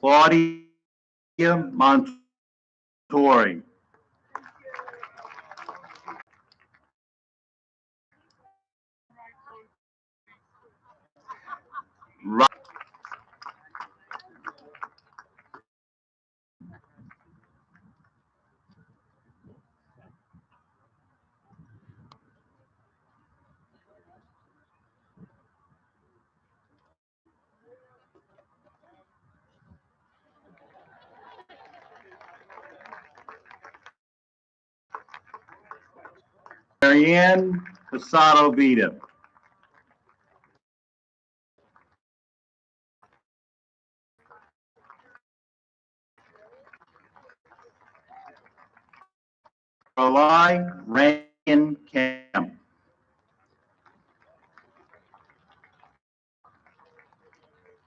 Claudia Montori. Marianne Posado Vida. Caroline Rankin Camp.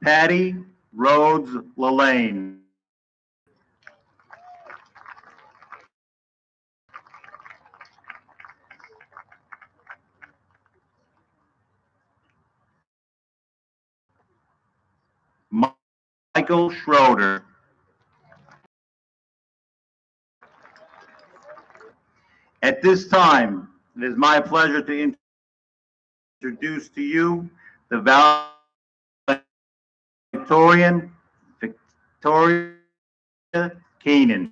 Patty Rhodes Lelane. Michael Schroeder. At this time, it is my pleasure to introduce to you the valedictorian, Victoria Keenan.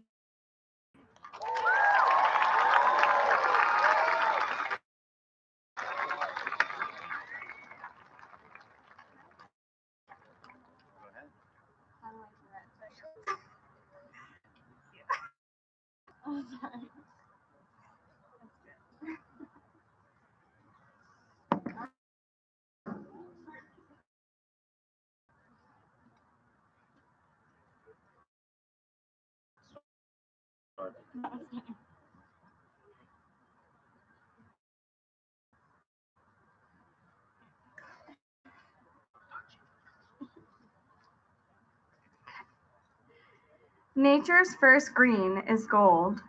Nature's first green is gold,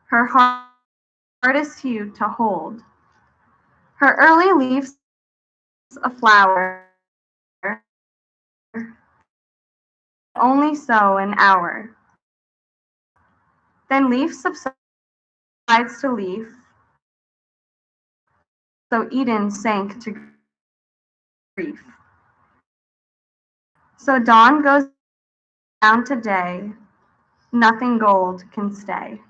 her hardest hue to hold. Her early leaves a flower, only so an hour. Then leaf subsides to leaf, so Eden sank to grief. So dawn goes down to day, nothing gold can stay.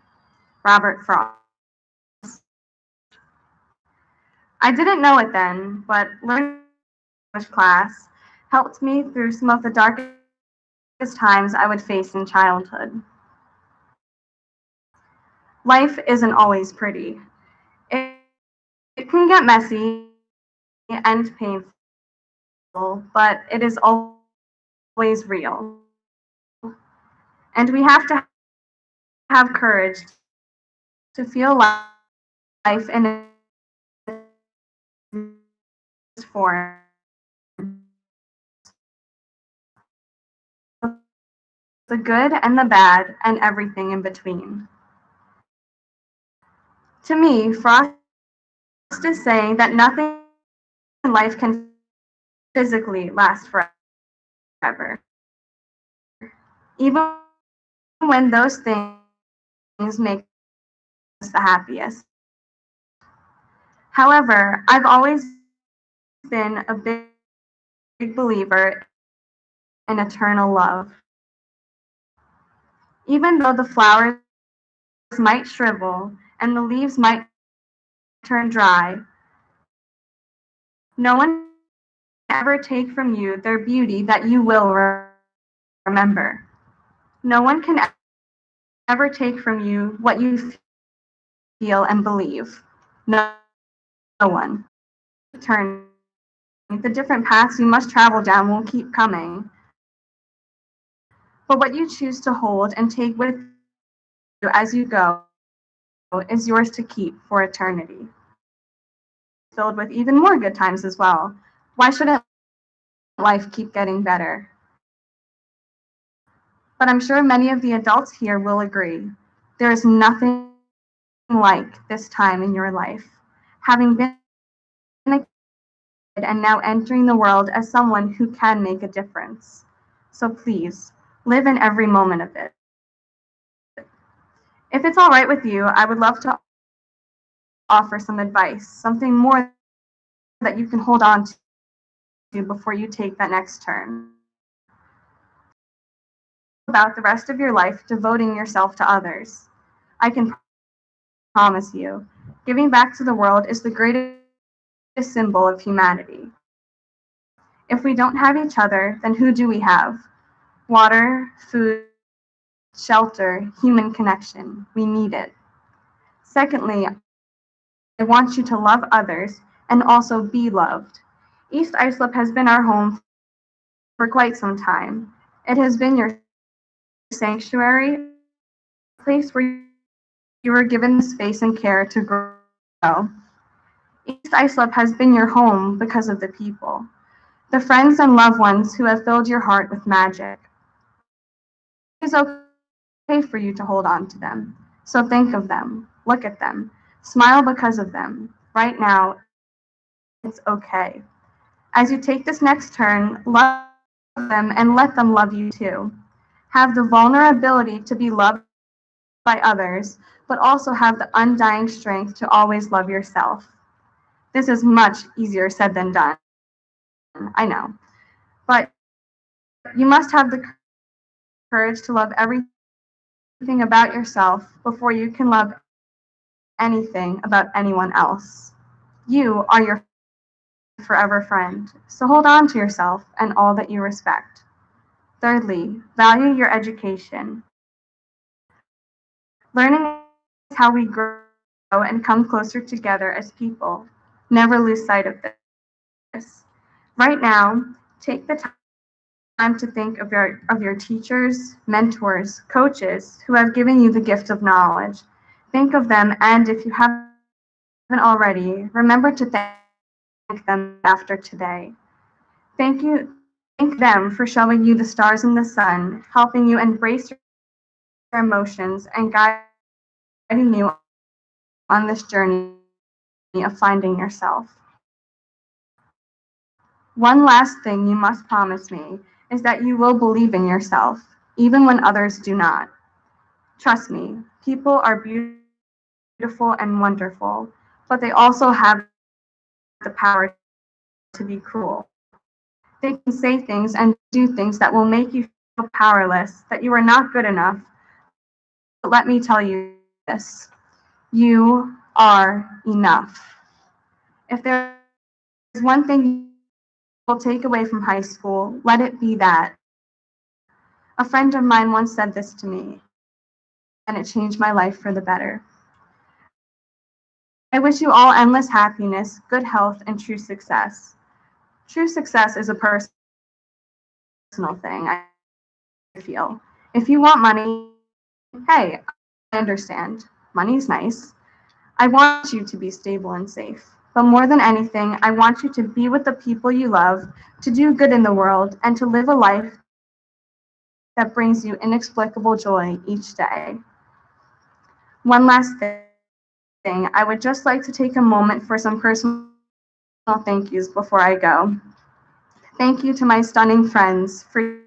Robert Frost. I didn't know it then, but learning English class helped me through some of the darkest times I would face in childhood. Life isn't always pretty. It can get messy and painful, but it is always real. And we have to have courage to feel life in its form. The good and the bad and everything in between. To me, Frost is saying that nothing in life can physically last forever. Even when those things make us the happiest. However, I've always been a big believer in eternal love. Even though the flowers might shrivel and the leaves might turn dry, no one can ever take from you their beauty that you will remember. No one can ever take from you what you feel and believe. No one. Turn. The different paths you must travel down will keep coming. But what you choose to hold and take with you as you go is yours to keep for eternity. Filled with even more good times as well. Why shouldn't life keep getting better? But I'm sure many of the adults here will agree. There is nothing like this time in your life. Having been a kid and now entering the world as someone who can make a difference. So please, Live in every moment of it. If it's all right with you, I would love to offer some advice, something more that you can hold on to before you take that next turn. About the rest of your life devoting yourself to others. I can promise you, giving back to the world is the greatest symbol of humanity. If we don't have each other, then who do we have? Water, food, shelter, human connection. We need it. Secondly, I want you to love others and also be loved. East Islip has been our home for quite some time. It has been your sanctuary, a place where you were given the space and care to grow. East Islip has been your home because of the people, the friends and loved ones who have filled your heart with magic. It is okay for you to hold on to them. So think of them, look at them, smile because of them. Right now, it's okay. As you take this next turn, love them and let them love you too. Have the vulnerability to be loved by others, but also have the undying strength to always love yourself. This is much easier said than done, I know. But you must have the courage to love everything about yourself before you can love anything about anyone else. You are your forever friend, so hold on to yourself and all that you respect. Thirdly, value your education. Learning is how we grow and come closer together as people. Never lose sight of this. Right now, take the time to think of your teachers, mentors, coaches who have given you the gift of knowledge. Think of them, and if you haven't already, remember to thank them after today. Thank you. Thank them for showing you the stars and the sun, helping you embrace your emotions, and guiding you on this journey of finding yourself. One last thing you must promise me is that you will believe in yourself, even when others do not. Trust me, people are beautiful and wonderful, but they also have the power to be cruel. They can say things and do things that will make you feel powerless, that you are not good enough. But let me tell you this, you are enough. If there's one thing you will take away from high school, let it be that. A friend of mine once said this to me, and it changed my life for the better. I wish you all endless happiness, good health, and true success. True success is a personal thing, I feel. If you want money, hey, I understand. Money's nice. I want you to be stable and safe. But more than anything, I want you to be with the people you love, to do good in the world, and to live a life that brings you inexplicable joy each day. One last thing, I would just like to take a moment for some personal thank yous before I go. Thank you to my stunning friends for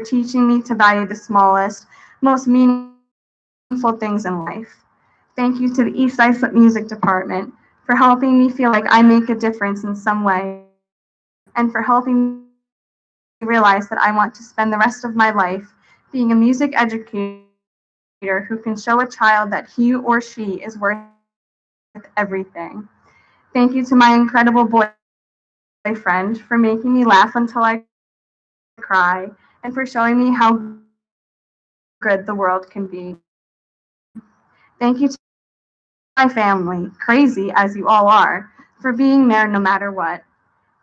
teaching me to value the smallest, most meaningful things in life. Thank you to the East Islip Music Department for helping me feel like I make a difference in some way, and for helping me realize that I want to spend the rest of my life being a music educator who can show a child that he or she is worth everything. Thank you to my incredible boyfriend for making me laugh until I cry, and for showing me how good the world can be. Thank you to my family, crazy as you all are, for being there no matter what.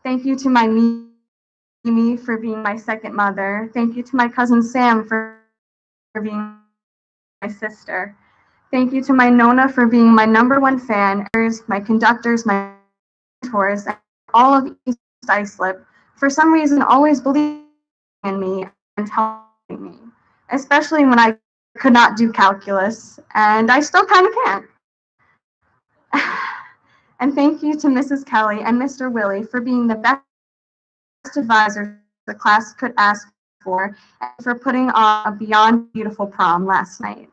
Thank you to my Mimi for being my second mother. Thank you to my cousin Sam for being my sister. Thank you to my Nona for being my #1 fan, my conductors, my mentors, and all of East Islip for some reason always believing in me and helping me, especially when I could not do calculus, and I still kind of can't. And thank you to Mrs. Kelly and Mr. Willie for being the best advisors the class could ask for, and for putting on a beyond beautiful prom last night.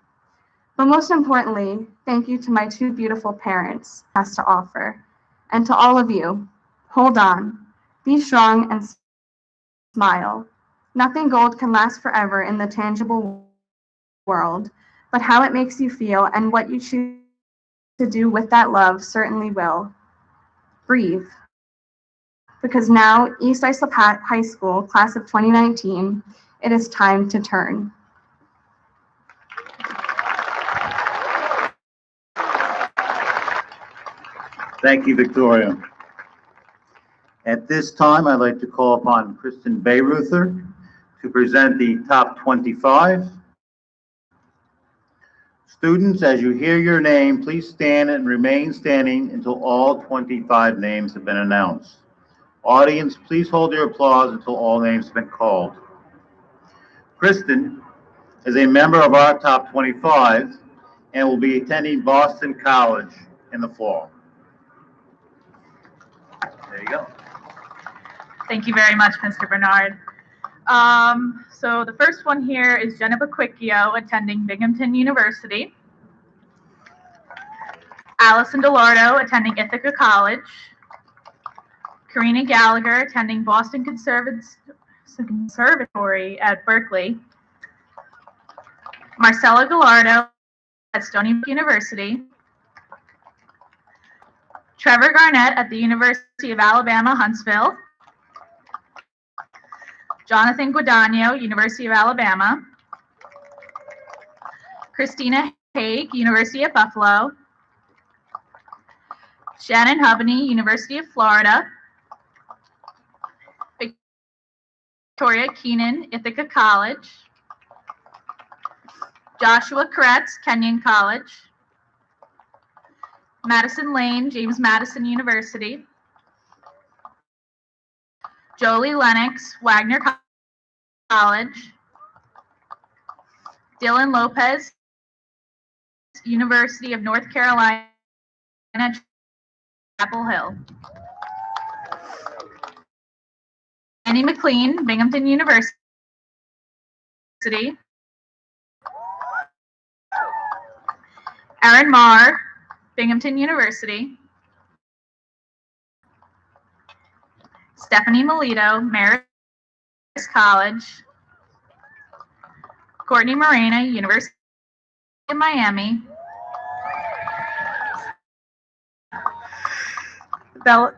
But most importantly, thank you to my two beautiful parents has to offer. And to all of you, hold on, be strong and smile. Nothing gold can last forever in the tangible world, but how it makes you feel and what you choose to do with that love certainly will. Breathe. Because now, East Islip High School, class of 2019, it is time to turn. Thank you, Victoria. At this time, I'd like to call upon Kristen Bayruther to present the top 25. Students, as you hear your name, please stand and remain standing until all 25 names have been announced. Audience, please hold your applause until all names have been called. Kristen is a member of our top 25 and will be attending Boston College in the fall. There you go. Thank you very much, Mr. Bernard. So the first one here is Jenna Bequicchio, attending Binghamton University. Allison DeLardo, attending Ithaca College. Karina Gallagher, attending Boston Conservatory at Berkeley. Marcella Gallardo at Stony Brook University. Trevor Garnett at the University of Alabama, Huntsville. Jonathan Guadagno, University of Alabama. Christina Haig, University of Buffalo. Shannon Hovney, University of Florida. Victoria Keenan, Ithaca College. Joshua Kretz, Kenyon College. Madison Lane, James Madison University. Jolie Lennox, Wagner College. Dylan Lopez, University of North Carolina, Chapel Hill. Annie McLean, Binghamton University. Erin Marr, Binghamton University. Stephanie Melito, Marist College. Courtney Morena, University of Miami.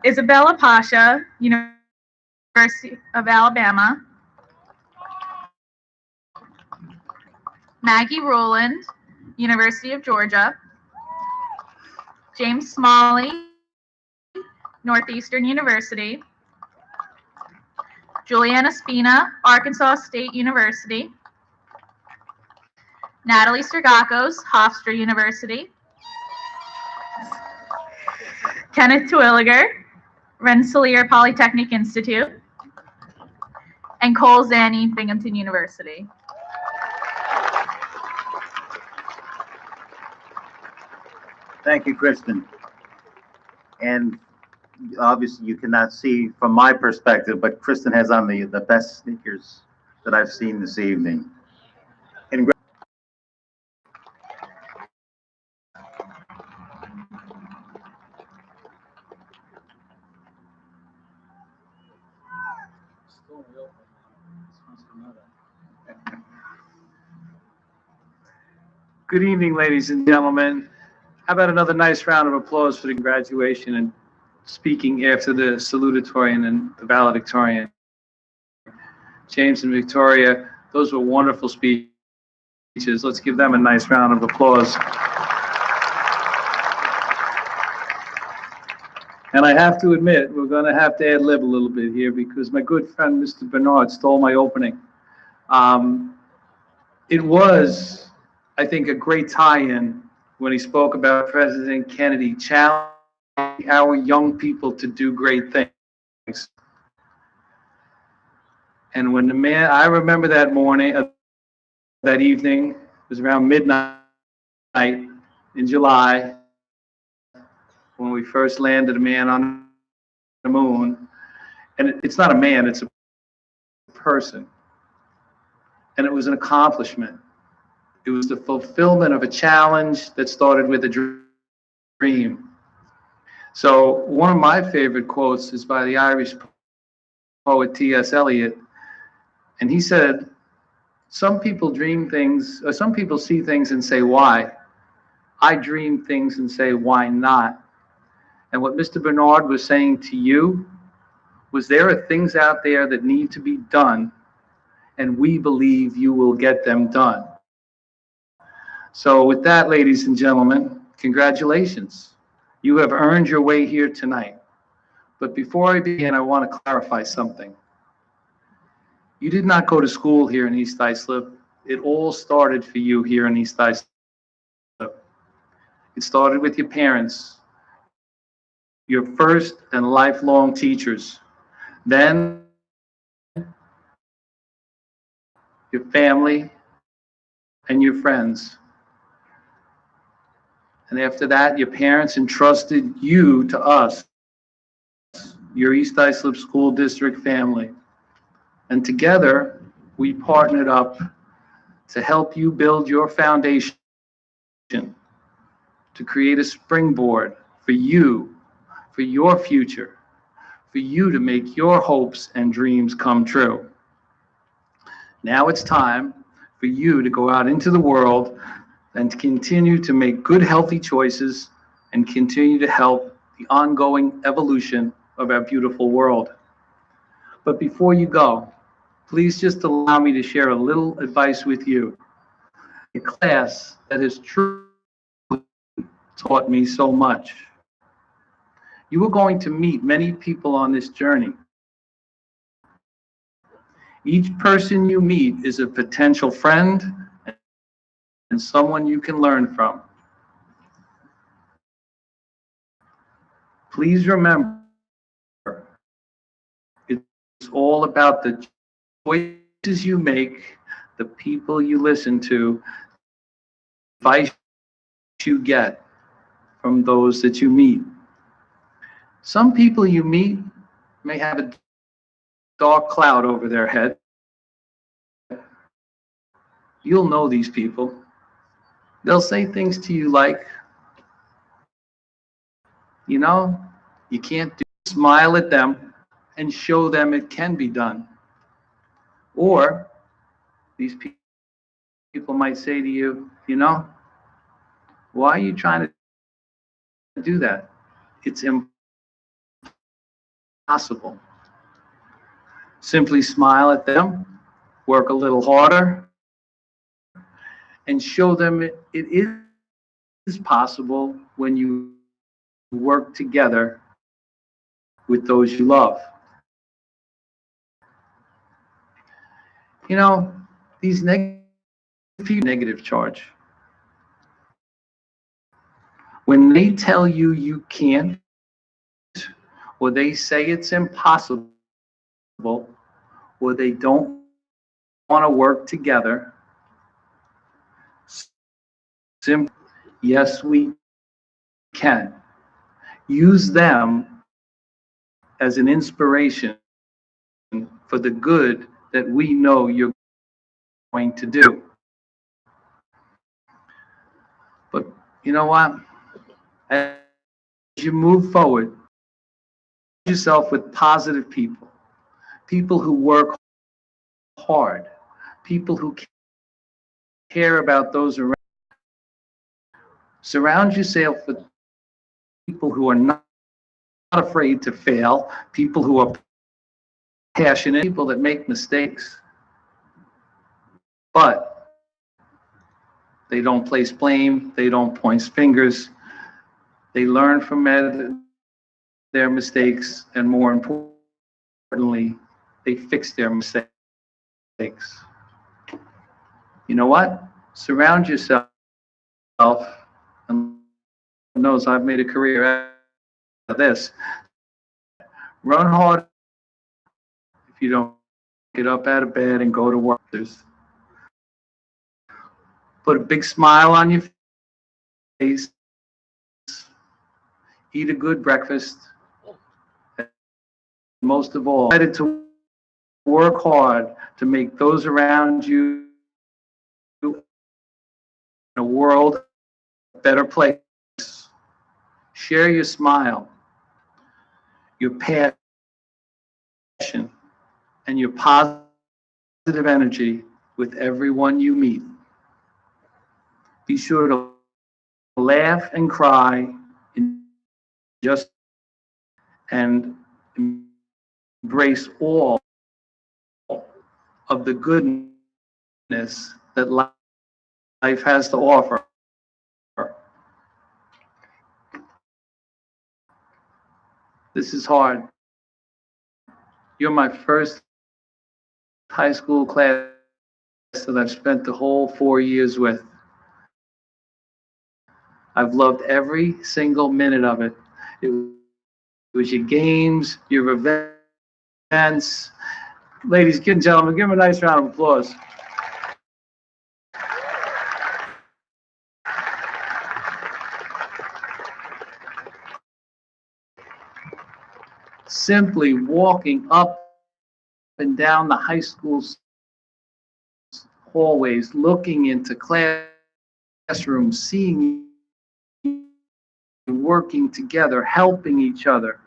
Isabella Pasha, University of Alabama. Maggie Rowland, University of Georgia. James Smalley, Northeastern University. Juliana Spina, Arkansas State University. Natalie Strigakos, Hofstra University. Kenneth Twilliger, Rensselaer Polytechnic Institute. And Cole Zanny, Binghamton University. Thank you, Kristen. And obviously you cannot see from my perspective, but Kristen has on the best sneakers that I've seen this evening. Good evening, ladies and gentlemen. How about another nice round of applause for the graduation and speaking after the salutatorian and the valedictorian. James and Victoria, those were wonderful speeches. Let's give them a nice round of applause. And I have to admit, we're going to have to ad-lib a little bit here because my good friend, Mr. Bernard, stole my opening. It was, I think, a great tie-in when he spoke about President Kennedy challenging our young people to do great things. And when the man, I remember that morning, that evening, it was around midnight in July, when we first landed a man on the moon. And it's not a man, it's a person. and it was an accomplishment. It was the fulfillment of a challenge that started with a dream. So one of my favorite quotes is by the Irish poet T.S. Eliot, and he said, some people dream things, or some people see things and say, why? I dream things and say, why not? And what Mr. Bernard was saying to you was, there are things out there that need to be done, and we believe you will get them done. So with that, ladies and gentlemen, congratulations. You have earned your way here tonight. But before I begin, I want to clarify something. You did not go to school here in East Islip. It all started for you here in East Islip. It started with your parents, your first and lifelong teachers. Then your family and your friends. And after that, your parents entrusted you to us, your East Islip School District family. And together, we partnered up to help you build your foundation, to create a springboard for you, for your future, for you to make your hopes and dreams come true. Now it's time for you to go out into the world and to continue to make good, healthy choices and continue to help the ongoing evolution of our beautiful world. But before you go, please just allow me to share a little advice with you. A class that has truly taught me so much. You are going to meet many people on this journey. Each person you meet is a potential friend and someone you can learn from. Please remember, it's all about the choices you make, the people you listen to, the advice you get from those that you meet. Some people you meet may have a dark cloud over their head. You'll know these people. They'll say things to you like, you know, you can't do it. Smile at them and show them it can be done. Or these people might say to you, you know, why are you trying to do that? It's impossible. Simply smile at them, work a little harder, and show them it is possible when you work together with those you love. You know, these negative charge. When they tell you you can't, or they say it's impossible, or they don't want to work together, simply, yes, we can. Use them as an inspiration for the good that we know you're going to do. But you know what? As you move forward, yourself with positive people, people who work hard, people who care about those around. Surround yourself with people who are not afraid to fail, people who are passionate, people that make mistakes, but they don't place blame, they don't point fingers, they learn from their mistakes, and more importantly, they fix their mistakes. You know what? Surround yourself, and knows I've made a career out of this. Run hard if you don't get up out of bed and go to work. Put a big smile on your face. Eat a good breakfast. And most of all, decided to work hard to make those around you a world a better place. Share your smile, your passion, and your positive energy with everyone you meet. Be sure to laugh and cry and embrace all of the goodness that life has to offer. This is hard. You're my first high school class that I've spent the whole 4 years with. I've loved every single minute of it. It was your games, your events. Ladies and gentlemen, give them a nice round of applause. Simply walking up and down the high school hallways, looking into classrooms, seeing you working together, helping each other.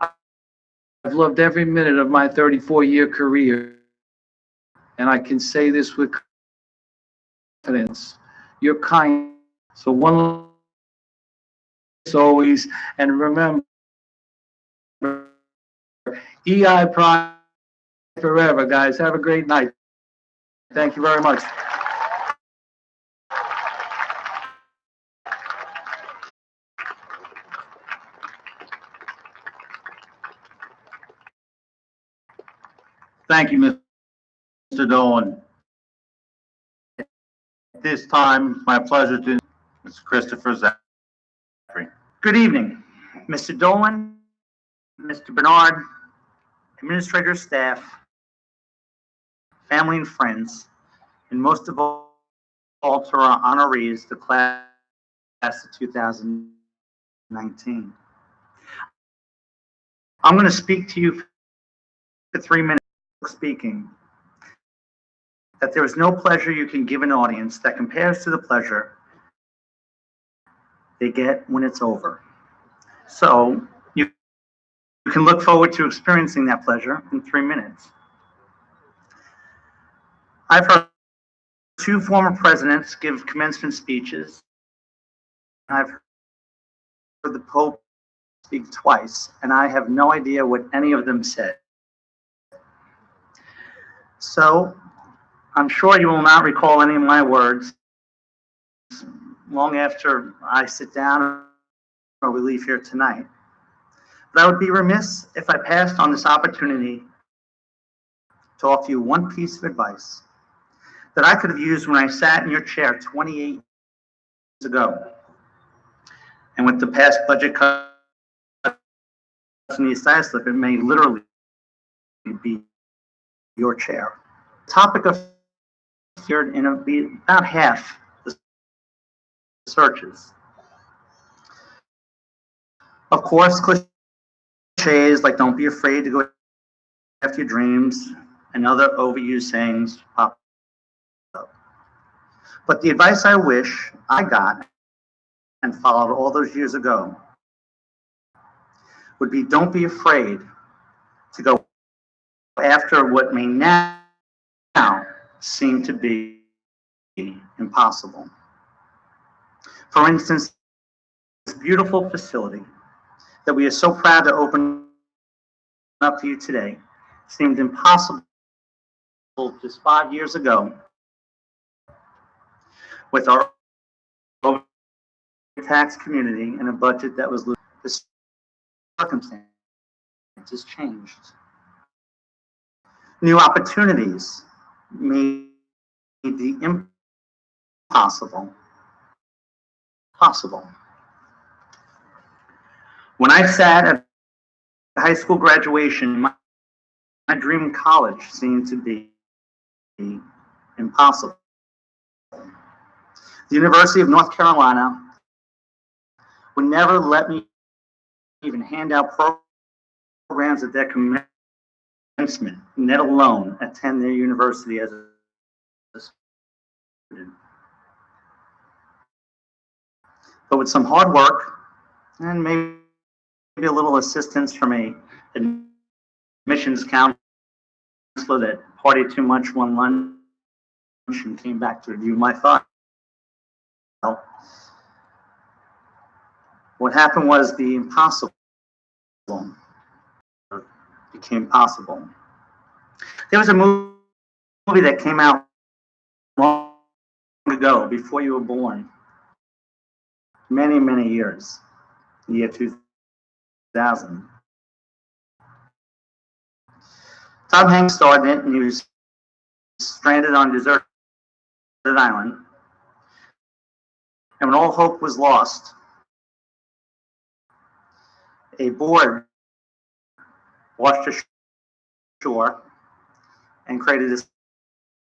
I've loved every minute of my 34-year career, and I can say this with confidence. You're kind. So one always, and remember, EI Pride forever, guys. Have a great night. Thank you very much. Thank you, Mr. Dolan. At this time, my pleasure to Mr. Christopher Zachary. Good evening, Mr. Dolan, Mr. Bernard, administrator, staff, family and friends, and most of all to our honorees, the class of 2019. I'm going to speak to you for 3 minutes speaking that there is no pleasure you can give an audience that compares to the pleasure they get when it's over. So you can look forward to experiencing that pleasure in 3 minutes. I've heard 2 former presidents give commencement speeches. I've heard the Pope speak twice, and I have no idea what any of them said. So I'm sure you will not recall any of my words long after I sit down or we leave here tonight. But I would be remiss if I passed on this opportunity to offer you one piece of advice that I could have used when I sat in your chair 28 years ago. And with the past budget cuts in East Islip, it may literally be your chair. The topic of here in about half the searches. Of course, cliches like "don't be afraid to go after your dreams" and other overused sayings pop up. But the advice I wish I got and followed all those years ago would be, don't be afraid to go after what may now seem to be impossible. For instance, this beautiful facility that we are so proud to open up to you today seemed impossible just 5 years ago with our tax community and a budget that was losing. The circumstances changed. New opportunities made the impossible possible. When I sat at high school graduation, my dream college seemed to be impossible. The University of North Carolina would never let me even hand out programs at their commencement, let alone attend their university as a But with some hard work and maybe a little assistance from a admissions counselor that partied too much one lunch and came back to review my file, what happened was the impossible became possible. There was a movie that came out long ago, before you were born, many, many years, the year 2000. Tom Hanks starred in it, and he was stranded on a deserted island. And when all hope was lost, a board washed ashore and created a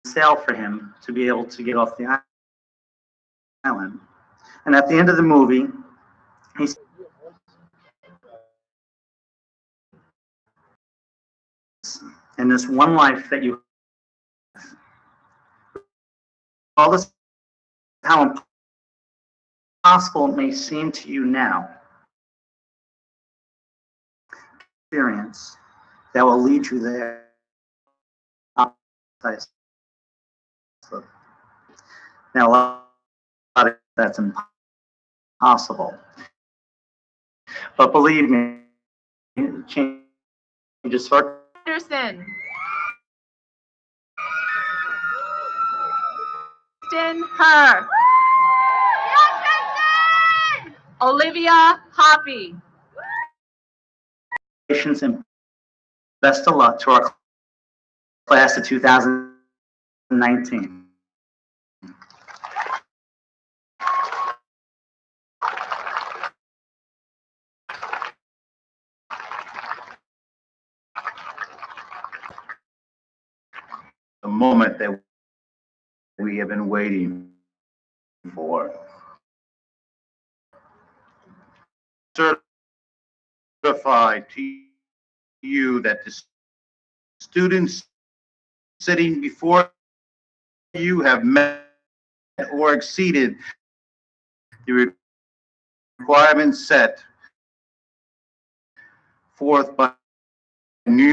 sail for him to be able to get off the island. And at the end of the movie, he said, in this one life that you have, all this, how impossible it may seem to you now, experience that will lead you there. Now, a lot of that's impossible. But believe me, changes for Anderson. Kristen Her. Olivia Hoppy. and best of luck to our class of 2019. The moment that we have been waiting for. Certify to you that the students sitting before you have met or exceeded the requirements set forth by New